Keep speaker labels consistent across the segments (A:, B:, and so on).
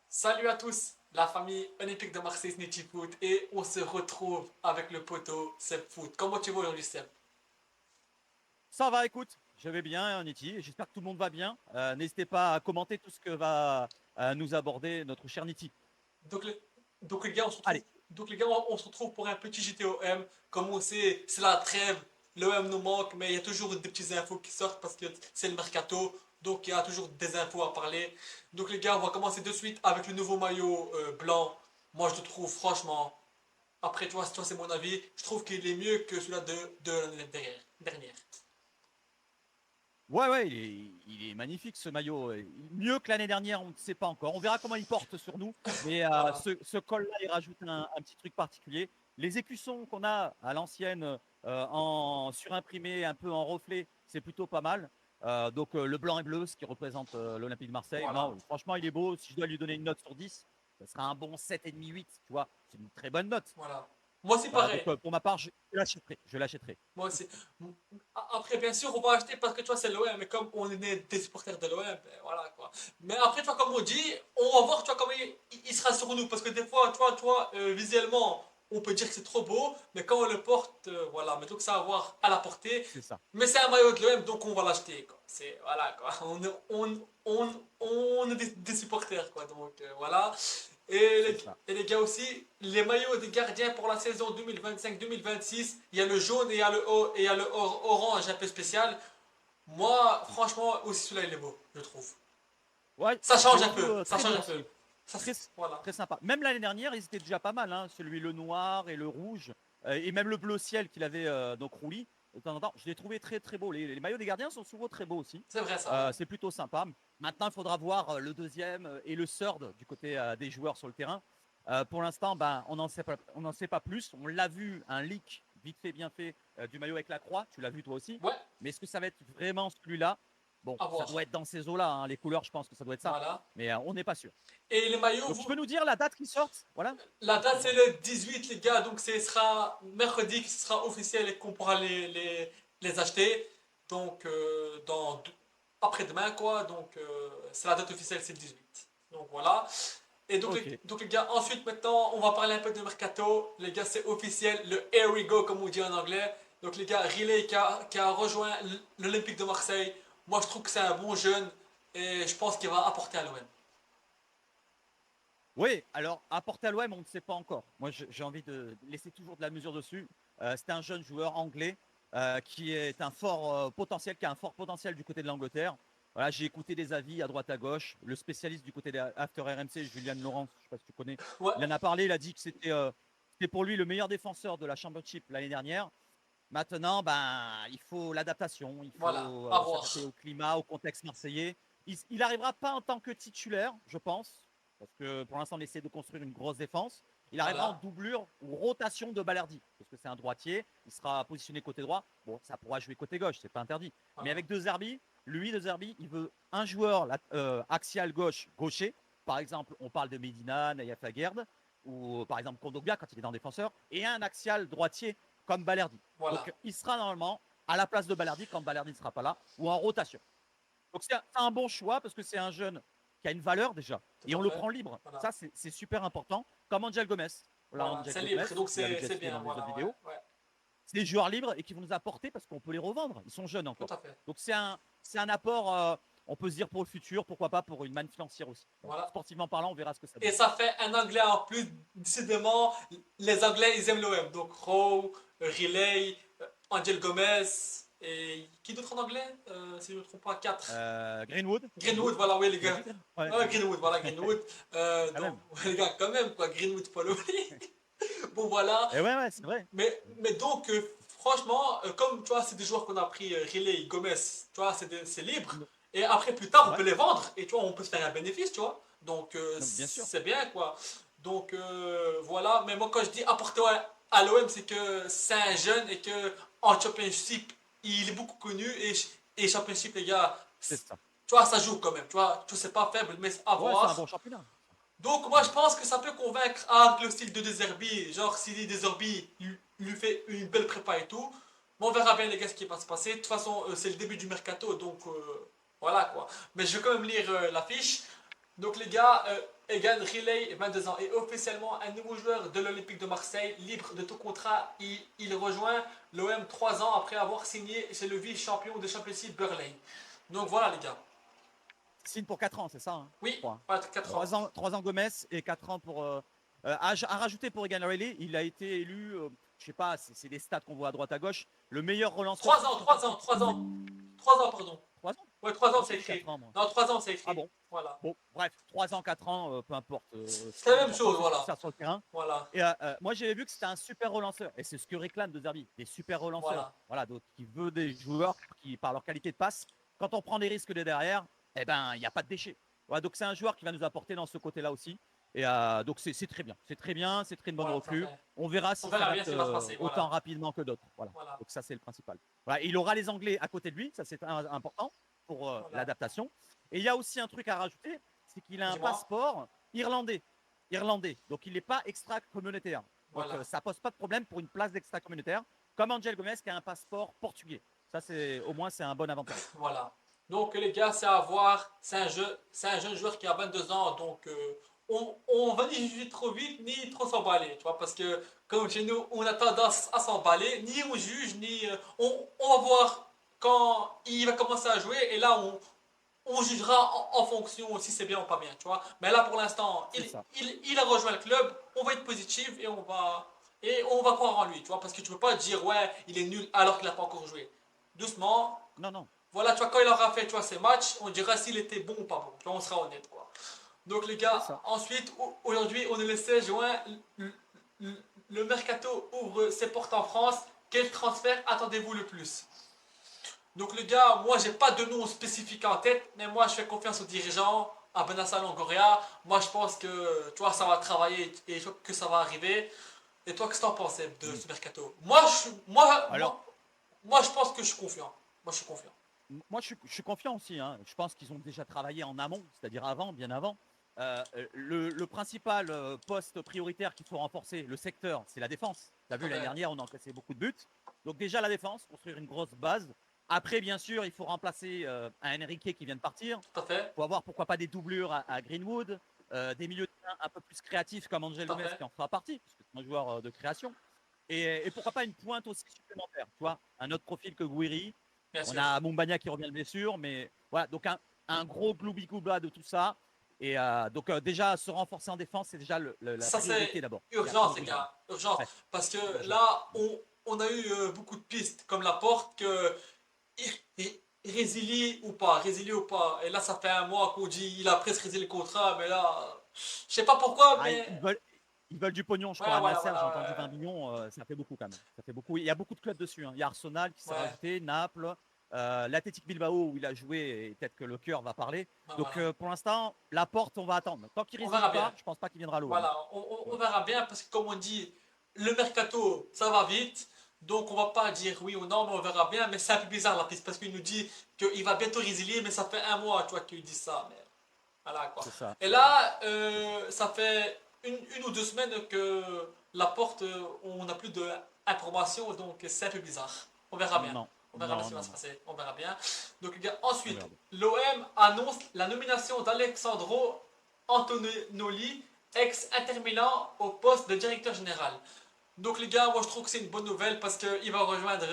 A: Salut à tous, la famille Olympique de Marseille Snitchy Foot et on se retrouve avec le poteau Seb Foot. Comment tu vas aujourd'hui Seb?
B: Ça va, écoute, je vais bien, Niti. J'espère que tout le monde va bien. N'hésitez pas à commenter tout ce que va nous aborder notre cher Niti.
A: Donc, le- donc les gars, on se retrouve,
B: Allez,
A: on se retrouve pour un petit GTOM. Comme on sait, c'est la trêve, l'OM nous manque, mais il y a toujours des petites infos qui sortent parce que c'est le mercato. Donc il y a toujours des infos à parler. Donc les gars, on va commencer de suite avec le nouveau maillot blanc. Moi je le trouve franchement, après toi, c'est mon avis, je trouve qu'il est mieux que celui-là de l'année dernière.
B: ouais, ouais, il est magnifique ce maillot. Mieux que l'année dernière, on ne sait pas encore. On verra comment il porte sur nous. Mais
A: Voilà.
B: ce col-là, il rajoute un petit truc particulier. Les écussons qu'on a à l'ancienne, en surimprimé, un peu en reflet, c'est plutôt pas mal. Donc le blanc et bleu, ce qui représente l'Olympique de Marseille.
A: Voilà.
B: Non, franchement, il est beau. Si je dois lui donner une note sur 10, ça sera un bon 7,5, 8. Tu vois, c'est une très bonne note.
A: Voilà. Moi aussi
B: Voilà, donc
A: pareil.
B: pour ma part, je l'achèterai. Je l'achèterai.
A: Moi aussi. Après, bien sûr, on va acheter parce que tu vois, c'est l'OM. Mais comme on est des supporters de l'OM, ben, voilà quoi. Mais après, tu vois, comme on dit, on va voir, tu vois, comment il sera sur nous. Parce que des fois, tu vois, visuellement, on peut dire que c'est trop beau. Mais quand on le porte, voilà. Mais donc, ça va voir à la portée.
B: C'est ça.
A: Mais c'est un maillot de l'OM, donc on va l'acheter. Quoi. C'est, voilà quoi. On est des supporters, quoi. Donc, voilà.
B: C'est ça.
A: Et les gars aussi, les maillots des gardiens pour la saison 2025-2026, il y a le jaune et il y a le orange un peu spécial. Moi, franchement, aussi celui-là, il est beau, je trouve.
B: Ouais,
A: Ça
B: je
A: change
B: le
A: un
B: trouve
A: peu, ça
B: très
A: change
B: beau
A: un peu.
B: aussi.
A: Ça,
B: Très,
A: voilà.
B: très sympa. Même l'année dernière, ils étaient déjà pas mal, hein, celui le noir et le rouge, et même le bleu ciel qu'il avait donc rouli de temps en temps. Je l'ai trouvé très très beau. Les maillots des gardiens sont souvent très beaux aussi.
A: C'est vrai ça, ouais.
B: C'est plutôt sympa. Maintenant, il faudra voir le deuxième et le third du côté des joueurs sur le terrain. Pour l'instant, ben, on n'en sait pas plus. On l'a vu, un leak vite fait, bien fait du maillot avec la croix. Tu l'as vu toi aussi.
A: Ouais,
B: Mais est-ce que ça va être vraiment celui-là? Bon,
A: à
B: ça doit
A: voir.
B: être dans ces eaux-là, hein. Les couleurs, je pense que ça doit être ça.
A: Voilà.
B: Mais on n'est pas sûr.
A: Et les maillots,
B: Donc, tu peux nous dire la date qui sortent? Voilà.
A: la date c'est le 18, les gars, donc ce sera mercredi que ce sera officiel et qu'on pourra les acheter. Donc, après-demain, quoi. Donc, c'est la date officielle, c'est le 18. Donc, voilà. Et donc,
B: Ok.
A: donc, les gars, ensuite, maintenant, on va parler un peu de mercato. Les gars, c'est officiel, le Here we go, comme on dit en anglais. Donc, les gars, Riley qui a rejoint l'Olympique de Marseille. Moi, je trouve que c'est un bon jeune et je pense qu'il va apporter à l'OM.
B: Oui, alors, apporter à l'OM, on ne sait pas encore. Moi, j'ai envie de laisser toujours de la mesure dessus. C'est un jeune joueur anglais qui est un fort potentiel, qui a un fort potentiel du côté de l'Angleterre. Voilà, j'ai écouté des avis à droite à gauche. Le spécialiste du côté des After RMC, Julian Laurence, je ne sais pas si tu connais,
A: Ouais,
B: il en a parlé. Il a dit que c'était pour lui le meilleur défenseur de la Championship l'année dernière. Maintenant, ben, il faut l'adaptation, il
A: voilà,
B: faut
A: à
B: s'adapter
A: voir.
B: au climat, au contexte marseillais. Il n'arrivera pas en tant que titulaire, je pense, parce que pour l'instant, on essaie de construire une grosse défense. Il arrivera en
A: Voilà,
B: doublure ou rotation de Balerdi, parce que c'est un droitier, il sera positionné côté droit. Bon, ça pourra jouer côté gauche, c'est pas interdit. Mais
A: voilà,
B: avec De Zerbi, lui, De Zerbi, il veut un joueur axial gauche, gaucher. Par exemple, on parle de Medina, Naïf Aguerd, ou par exemple Kondogbia quand il est dans le défenseur, et un axial droitier comme Balerdi.
A: voilà.
B: Donc, il sera normalement à la place de Balerdi quand Balerdi ne sera pas là ou en rotation. Donc, c'est un bon choix parce que c'est un jeune qui a une valeur déjà et
A: Tout à
B: on le
A: fait.
B: prend libre.
A: Voilà.
B: Ça, c'est super important. Comme Angel Gomez. Voilà,
A: Voilà,
B: Angel
A: c'est
B: Gomez,
A: libre, donc
B: tu l'avais déjà
A: c'est
B: cité
A: bien,
B: dans les autres
A: voilà,
B: vidéos.
A: ouais, ouais,
B: C'est des joueurs libres et qui vont nous apporter parce qu'on peut les revendre. Ils sont jeunes
A: tout
B: encore.
A: à fait.
B: Donc, c'est un apport, on peut se dire pour le futur, pourquoi pas pour une manne financière aussi. Bon,
A: Voilà.
B: sportivement parlant, on verra ce que ça
A: Et
B: donne.
A: ça fait un anglais en plus, décidément, les anglais ils aiment l'OM. Donc Rowe, Riley, Angel Gomez, et qui d'autre en anglais Si je ne me trompe pas, 4.
B: Greenwood,
A: Greenwood, voilà, oui, les
B: tu l'as
A: gars.
B: dit Ouais,
A: Ouais,
B: Greenwood.
A: Greenwood, voilà, Greenwood.
B: Quand
A: Donc,
B: même.
A: les gars, quand même, quoi, Greenwood, faut pas l'oublier. Bon, voilà.
B: Et ouais, ouais, c'est vrai.
A: Mais donc, franchement, comme tu vois, c'est des joueurs qu'on a pris, Riley, Gomez, tu vois, c'est libre. Et après, plus tard, on peut
B: Ouais,
A: les vendre et tu vois, on peut se faire un bénéfice, tu vois. Donc,
B: non, bien sûr.
A: c'est bien, quoi. Donc, voilà. Mais moi, quand je dis apporter à l'OM, c'est que c'est un jeune et que en Championship, il est beaucoup connu. Et Championship, les gars,
B: C'est ça.
A: tu vois, ça joue quand même. Tu vois, c'est pas faible, mais c'est à
B: Ouais, c'est un bon
A: voir.
B: championnat.
A: Donc moi
B: Mm.
A: je pense que ça peut convaincre avec le style de Deserbi, genre si Deserbi lui fait une belle prépa et tout, mais on verra bien les gars ce qui va se passer. De toute façon c'est le début du mercato donc voilà quoi. Mais je vais quand même lire l'affiche. Donc les gars, Egan Riley, 22 ans, est officiellement un nouveau joueur de l'Olympique de Marseille, libre de tout contrat. Il rejoint l'OM 3 ans après avoir signé chez le vice-champion de Champions League Burnley. Donc voilà les gars.
B: Signe pour 4 ans, c'est ça, hein, je
A: Oui,
B: crois.
A: voilà, 4 ans.
B: 3 ans Gomez et 4 ans pour. À rajouter pour Egan Riley, il a été élu, je sais pas, c'est des stats qu'on voit à droite à gauche, le meilleur relanceur
A: 3 ans,
B: sur
A: 3 ans, 3 ans. 3 ans, pardon.
B: 3 ans.
A: Ouais, 3 ans
B: Moi,
A: c'est
B: j'ai vu
A: écrit.
B: 4 ans, moi.
A: Non, 3 ans c'est
B: Ah
A: écrit.
B: bon.
A: Voilà.
B: Bon, bref, 3 ans, 4 ans, peu importe.
A: C'est la même
B: L'important,
A: chose,
B: c'est ce qu'il
A: voilà.
B: sert sur le terrain.
A: Voilà.
B: Et moi, j'avais vu que c'était un super relanceur. Et c'est ce que réclame De Zerbi, des super relanceurs.
A: Voilà.
B: Voilà, donc qui veut des joueurs qui, par leur qualité de passe, quand on prend des risques de derrière, eh ben, il n'y a pas de déchets. Voilà, donc c'est un joueur qui va nous apporter dans ce côté-là aussi. Et donc c'est très bien, c'est très bien, c'est très une bonne
A: Voilà, ça
B: recrue.
A: fait.
B: On verra
A: On
B: s'il
A: verra bien
B: s'adapte
A: ce qui va se passer.
B: autant
A: Voilà.
B: rapidement que d'autres. Voilà.
A: Voilà.
B: Donc ça c'est le principal. Voilà, il aura les Anglais à côté de lui, ça c'est important pour
A: Voilà.
B: l'adaptation. Et il y a aussi un truc à rajouter, c'est qu'il a un
A: Dis-moi.
B: passeport irlandais. Irlandais. Donc il n'est pas extra-communautaire. Donc
A: Voilà.
B: ça pose pas de problème pour une place d'extra-communautaire, comme Angel Gomez qui a un passeport portugais. Ça c'est au moins c'est un bon avantage.
A: Voilà. Donc les gars, c'est à voir. C'est un jeune joueur qui a 22 ans. Donc on va ni juger trop vite, ni trop s'emballer. Tu vois, parce que comme chez nous, on a tendance à s'emballer. Ni on juge, ni on va voir quand il va commencer à jouer. Et là, on jugera en fonction si c'est bien ou pas bien. Tu vois. Mais là, pour l'instant,
B: C'est ça.
A: il a rejoint le club. On va être positif et on va croire en lui. Tu vois, parce que tu peux pas dire ouais, il est nul alors qu'il n'a pas encore joué. Doucement,
B: Non, non.
A: voilà, tu vois, quand il aura fait, tu vois, ses matchs, on dira s'il était bon ou pas bon. Tu vois, on sera honnête, quoi. Donc, les
B: C'est
A: gars,
B: ça.
A: ensuite, aujourd'hui, on est le 16 juin. Le mercato ouvre ses portes en France. Quel transfert attendez-vous le plus? Donc, les gars, moi, j'ai pas de nom spécifique en tête, mais moi, je fais confiance aux dirigeants, à Benassa Longoria. Moi, je pense que, tu vois, ça va travailler et que ça va arriver. Et toi, qu'est-ce que t'en penses de
B: Mm.
A: ce mercato? Moi,
B: Alors,
A: moi, je pense que je suis confiant. Moi, je suis confiant.
B: moi, je suis confiant aussi, hein. Je pense qu'ils ont déjà travaillé en amont, c'est-à-dire avant, bien avant. Le principal poste prioritaire qu'il faut renforcer, le secteur, c'est la défense. Tu as
A: Tout
B: vu,
A: à
B: l'année
A: fait.
B: dernière, on a encaissé beaucoup de buts. Donc déjà, la défense, construire une grosse base. Après, bien sûr, il faut remplacer un Enrique qui vient de partir.
A: Tout à fait.
B: Il faut avoir, pourquoi pas, des doublures à Greenwood, des milieux de terrain un peu plus créatifs comme Angel
A: Tout à
B: Gomez
A: fait.
B: qui en fera partie, puisque c'est un joueur de création. Et pourquoi pas une pointe aussi supplémentaire, tu vois, un autre profil que Gouiri.
A: Bien
B: On
A: sûr.
B: a Mumbagna qui revient de blessure, mais voilà, donc un gros gloubi-goubla de tout ça. Et donc déjà, se renforcer en défense, c'est déjà la
A: Ça,
B: priorité
A: c'est
B: d'abord. Et après, on
A: urgence, les
B: bougera.
A: gars. Urgence.
B: Ouais,
A: Parce que
B: urgent.
A: là, on a eu beaucoup de pistes, comme la porte, que résilie ou pas, résilie ou pas. Et là, ça fait un mois qu'on dit il a presque résilié le contrat, mais là, je sais pas pourquoi,
B: Ah,
A: mais.
B: ils veulent du pognon, je
A: Ouais,
B: crois. À
A: voilà,
B: Nasser, j'ai
A: voilà,
B: entendu 20 millions, ça fait beaucoup quand même. Ça fait beaucoup. Il y a beaucoup de clubs dessus, hein. Il y a Arsenal qui s'est
A: ouais. Ouais,
B: rajouté, Naples, l'Athletic Bilbao où il a joué, et peut-être que le cœur va parler.
A: ouais,
B: Donc
A: voilà.
B: pour l'instant, la porte, on va attendre. Tant qu'il
A: On
B: résilie
A: verra bien.
B: pas, je pense pas qu'il viendra à l'OM.
A: Voilà, on verra bien parce que comme on dit, le mercato, ça va vite. Donc on va pas dire oui ou non, mais on verra bien. Mais c'est un peu bizarre la piste parce qu'il nous dit qu'il va bientôt résilier, mais ça fait un mois, tu vois, qu'il dit ça. Mais voilà quoi.
B: C'est ça,
A: Et
B: c'est ça.
A: là, ça fait une ou deux semaines que la porte, on n'a plus d'informations, donc c'est un peu bizarre. On verra bien.
B: Non,
A: On verra bien ce
B: non,
A: qui va
B: non,
A: se
B: non.
A: passer. On verra bien. Donc les gars,
B: On
A: ensuite,
B: verra bien.
A: l'OM annonce la nomination d'Alexandro Antonelli, ex-Inter Milan, au poste de directeur général. Donc les gars, moi je trouve que c'est une bonne nouvelle parce qu'il va rejoindre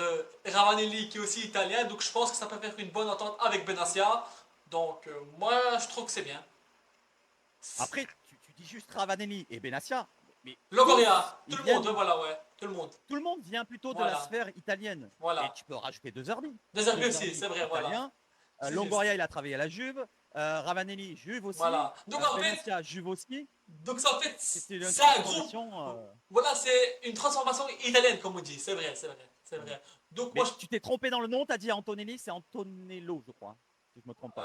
A: Ravanelli qui est aussi italien, donc je pense que ça peut faire une bonne entente avec Benassia. Donc moi je trouve que c'est bien.
B: Après, tu dis juste Ravanelli et Benassia, mais tous,
A: Longoria, tout
B: ils
A: le monde, ouais,
B: viennent,
A: voilà, ouais, tout le monde.
B: tout le monde vient plutôt de la
A: Voilà,
B: sphère italienne. Et
A: voilà.
B: tu peux rajouter De Zerbi. De
A: Deservé aussi,
B: Zerbi,
A: c'est vrai, voilà.
B: italien.
A: C'est juste.
B: Longoria, il a travaillé à la Juve. Ravanelli, Juve aussi.
A: Voilà. Donc en fait,
B: Benassia, Juve aussi. C'était une
A: c'est un groupe.
B: transformation.
A: Voilà, c'est une transformation italienne, comme on dit. C'est vrai, c'est vrai, c'est vrai. Donc moi,
B: Mais tu t'es trompé dans le nom, tu as dit Antonelli, c'est Antonello, je crois. Si je me trompe pas.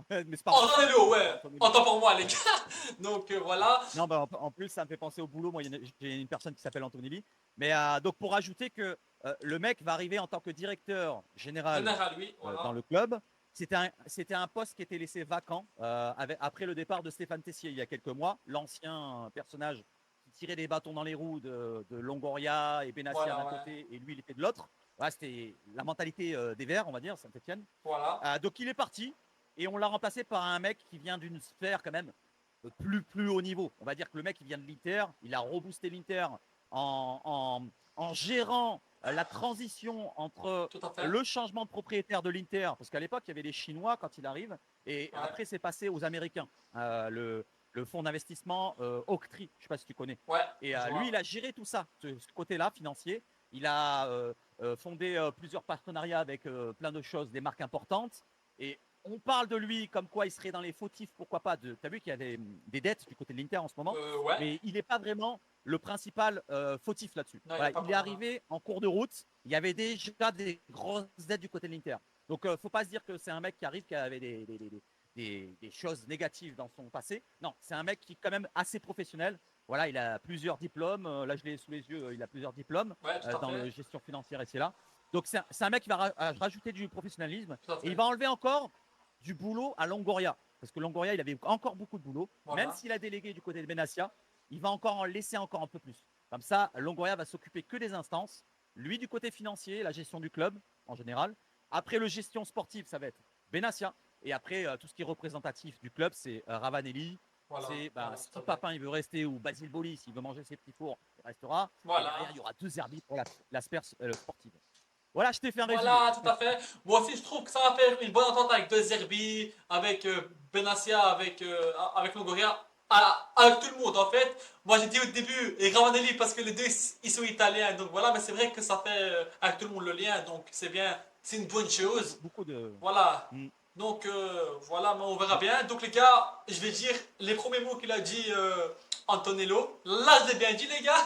B: T'as dit- Mais c'est pas grave.
A: Entendez-le, ouais.
B: Antonello.
A: Entends pour moi, les
B: Ouais.
A: gars. Donc voilà.
B: Non, bah, en plus, ça me fait penser au boulot. Moi, j'ai une personne qui s'appelle Antonelli. Mais donc, pour ajouter que le mec va arriver en tant que directeur général
A: Général, oui,
B: dans
A: voilà.
B: le club. C'était un poste qui était laissé vacant après le départ de Stéphane Tessier il y a quelques mois, l'ancien personnage qui tirait des bâtons dans les roues de Longoria et Benassia
A: Voilà,
B: d'un
A: ouais.
B: côté et lui, il était de l'autre. Voilà, c'était la mentalité des Verts, on va dire, Saint-Etienne.
A: Voilà.
B: Donc, il est parti. Et on l'a remplacé par un mec qui vient d'une sphère quand même plus haut niveau. On va dire que le mec, il vient de l'Inter, il a reboosté l'Inter en gérant la transition entre
A: Tout à fait.
B: le changement de propriétaire de l'Inter, parce qu'à l'époque, il y avait les Chinois quand il arrive, et
A: Ouais.
B: après, c'est passé aux Américains. Le fonds d'investissement Oaktree, je ne sais pas si tu connais.
A: Ouais,
B: Et
A: je
B: lui, il
A: vois.
B: a géré tout ça, ce côté-là financier. Il a fondé plusieurs partenariats avec plein de choses, des marques importantes. Et on parle de lui comme quoi il serait dans les fautifs, pourquoi pas. Tu as vu qu'il y a des dettes du côté de l'Inter en ce moment,
A: Ouais.
B: mais il n'est pas vraiment le principal fautif là-dessus.
A: Non, il n'est
B: Voilà,
A: pas
B: il est
A: vraiment là.
B: arrivé en cours de route, il y avait déjà des grosses dettes du côté de l'Inter. Donc, il ne faut pas se dire que c'est un mec qui arrive qui avait des choses négatives dans son passé. Non, c'est un mec qui est quand même assez professionnel. Voilà, il a plusieurs diplômes. Là, je l'ai sous les yeux, il a plusieurs diplômes
A: Ouais, tout à
B: dans la
A: fait.
B: gestion financière et c'est là. Donc, c'est un mec qui va rajouter du professionnalisme
A: Tout à
B: et il
A: fait.
B: va enlever encore du boulot à Longoria. Parce que Longoria, il avait encore beaucoup de boulot. Même
A: Voilà.
B: s'il a délégué du côté de Benassia, il va encore en laisser encore un peu plus. Comme ça, Longoria va s'occuper que des instances. Lui, du côté financier, la gestion du club en général. Après, le gestion sportive, ça va être Benassia. Et après, tout ce qui est représentatif du club, c'est Ravanelli.
A: Voilà.
B: C'est
A: Voilà, tout
B: si
A: à fait.
B: Papin il veut rester ou Basile Boli s'il veut manger ses petits fours, il restera. Et derrière,
A: Voilà.
B: il y aura deux arbitres pour la sphère sportive. Voilà, je t'ai fait un résumé.
A: Voilà, tout à fait. Moi aussi, je trouve que ça va faire une bonne entente avec De Zerbi, avec Benassia, avec Longoria, avec tout le monde en fait. Moi, j'ai dit au début, et Ravanelli, parce que les deux, ils sont italiens. Donc voilà, mais c'est vrai que ça fait avec tout le monde le lien. Donc c'est bien, c'est une bonne chose.
B: Beaucoup de.
A: Voilà.
B: Mm.
A: Donc voilà, mais on verra bien. Donc les gars, je vais dire les premiers mots qu'il a dit Antonello. Là, je l'ai bien dit les gars.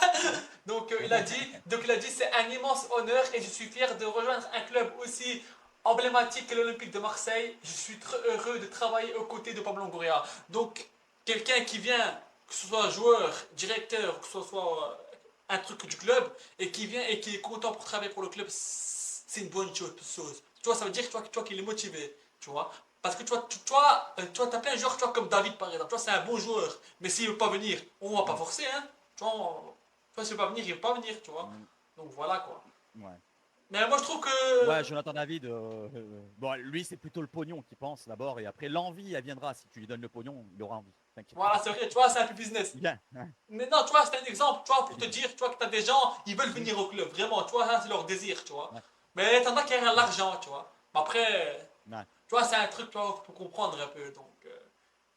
A: Donc il a dit c'est un immense honneur et je suis fier de rejoindre un club aussi emblématique que l'Olympique de Marseille. Je suis très heureux de travailler aux côtés de Pablo Longoria. Donc quelqu'un qui vient, que ce soit joueur, directeur, que ce soit un truc du club et qui vient et qui est content pour travailler pour le club, c'est une bonne chose. Tu vois, ça veut dire tu vois qu'il est motivé, tu vois. Parce que tu vois, t'as plein de joueurs, tu vois, comme David par exemple, tu vois, c'est un bon joueur. Mais s'il veut pas venir, on va pas
B: Mm.
A: forcer, hein. Tu vois, s'il veut pas venir, il veut pas venir, tu vois.
B: Mm.
A: Donc voilà quoi.
B: Ouais.
A: Mais moi je trouve
B: Ouais,
A: que.
B: Jonathan David, bon, lui, c'est plutôt le pognon qui pense d'abord, et après, l'envie, elle viendra. Si tu lui donnes le pognon, il aura envie. T'inquiète pas.
A: Voilà, c'est vrai, tu vois, c'est un peu business.
B: Bien. Ouais,
A: Mais non, tu vois, c'est un exemple, tu vois,
B: c'est
A: pour te
B: business.
A: dire, tu vois, que t'as des gens, ils veulent
B: Mm.
A: venir au club, vraiment, tu vois, ça, c'est leur désir, tu vois.
B: Ouais,
A: Mais t'en as qui ont
B: ouais,
A: l'argent, tu vois. Mais après,
B: ouais,
A: tu vois, c'est un truc, tu vois, pour comprendre un peu, donc
B: ouais.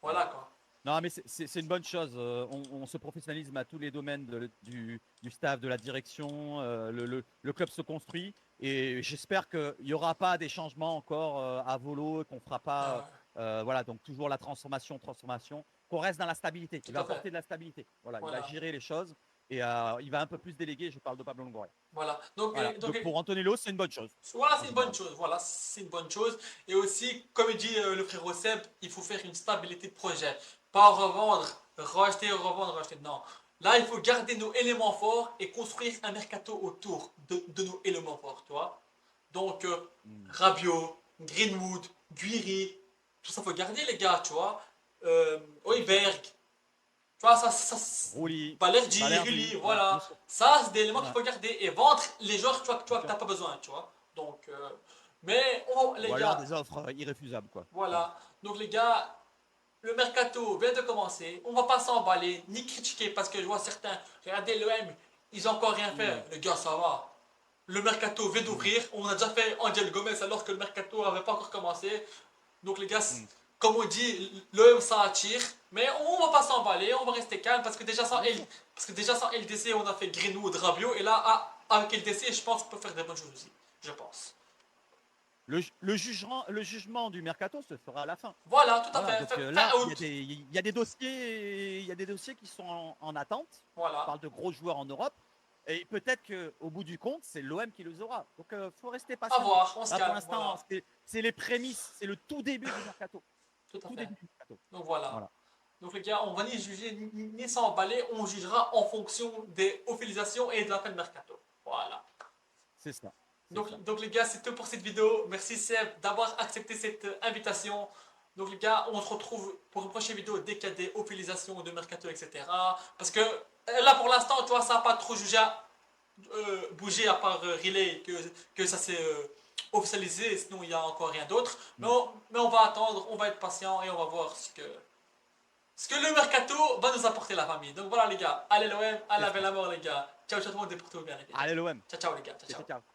A: voilà quoi.
B: Non, mais c'est une bonne chose. On se professionnalise à tous les domaines du staff, de la direction. Le club se construit et j'espère qu'il n'y aura pas des changements encore à volo, qu'on ne fera pas. Voilà, donc toujours la transformation, transformation, qu'on reste dans la stabilité. Il
A: Tout
B: va
A: à fait.
B: apporter de la stabilité. Voilà, il va
A: Voilà.
B: gérer les choses et il va un peu plus déléguer. Je parle de Pablo Longoria.
A: Voilà. Donc,
B: Voilà, donc pour Antonello, c'est une bonne chose
A: voilà,
B: en
A: c'est une bonne
B: général.
A: chose. Voilà, c'est une bonne chose. Et aussi, comme il dit le frère Seb, il faut faire une stabilité de projet. Pas revendre, racheter, revendre, racheter. Non. Là, il faut garder nos éléments forts et construire un mercato autour de nos éléments forts, tu vois. Donc,
B: Mm.
A: Rabiot, Greenwood, Guiri, tout ça, faut garder, les gars, tu vois.
B: Bien sûr.
A: Hoiberg, tu vois,
B: Rouli,
A: Balerdi,
B: Balerdi,
A: Rulli,
B: ouais, bien
A: voilà.
B: sûr.
A: Ça, c'est des éléments qu'il
B: Ouais,
A: faut garder et vendre les joueurs
B: bien
A: que
B: sûr.
A: t'as pas besoin, tu vois. Donc, mais les
B: Ou alors
A: gars,
B: des offres irréfusables, quoi. Voilà.
A: voilà. Donc, les gars, le mercato vient de commencer. On va pas s'emballer ni critiquer parce que je vois certains, regardez l'OM, ils ont encore rien
B: Mm.
A: fait. Les gars, ça va. Le mercato vient
B: Mm.
A: d'ouvrir. On a déjà fait Angel Gomez alors que le mercato n'avait pas encore commencé. Donc les gars,
B: Mm.
A: comme on dit, l'OM ça attire, mais on va pas s'emballer, on va rester calme parce que déjà sans
B: Bien sûr.
A: LDC, on a fait Greenwood, Rabiot, et là avec LDC, je pense qu'on peut faire des bonnes choses aussi, je pense.
B: Le jugement du mercato se fera à la fin.
A: Voilà, tout à
B: Voilà,
A: fait,
B: donc
A: fin
B: là,
A: août,
B: il y a des dossiers qui sont en attente. Je
A: voilà,
B: parle de gros joueurs en Europe. Et peut-être qu'au bout du compte, c'est l'OM qui les aura. Donc, il faut rester
A: à
B: patient.
A: voir, on se
B: Là, pour
A: calme,
B: l'instant,
A: voilà,
B: c'est les prémices, c'est le tout début du mercato.
A: tout à
B: Tout
A: fait.
B: début du mercato.
A: Donc voilà.
B: Voilà,
A: Donc les gars, on va ni juger ni s'emballer, on jugera en fonction des officialisations et de la fin de mercato. Voilà.
B: c'est ça. C'est ça.
A: Donc les gars, c'est tout pour cette vidéo. Merci Seb d'avoir accepté cette invitation. Donc les gars, on se retrouve pour une prochaine vidéo dès qu'il y a des officialisations de mercato, etc. Parce que là pour l'instant, tu vois, ça n'a pas trop bougé à part Relay que ça s'est officialisé, sinon il n'y a encore rien d'autre. Mais
B: Ouais.
A: mais on va attendre, on va être patient et on va voir ce que le mercato va nous apporter la famille. Donc voilà les gars, allez l'OM, à la
B: J'espère.
A: belle mort les gars. Ciao ciao tout le monde et portez-vous bien les gars.
B: Allez l'OM.
A: Ciao ciao les gars, ciao
B: Ciao,
A: ciao.
B: ciao.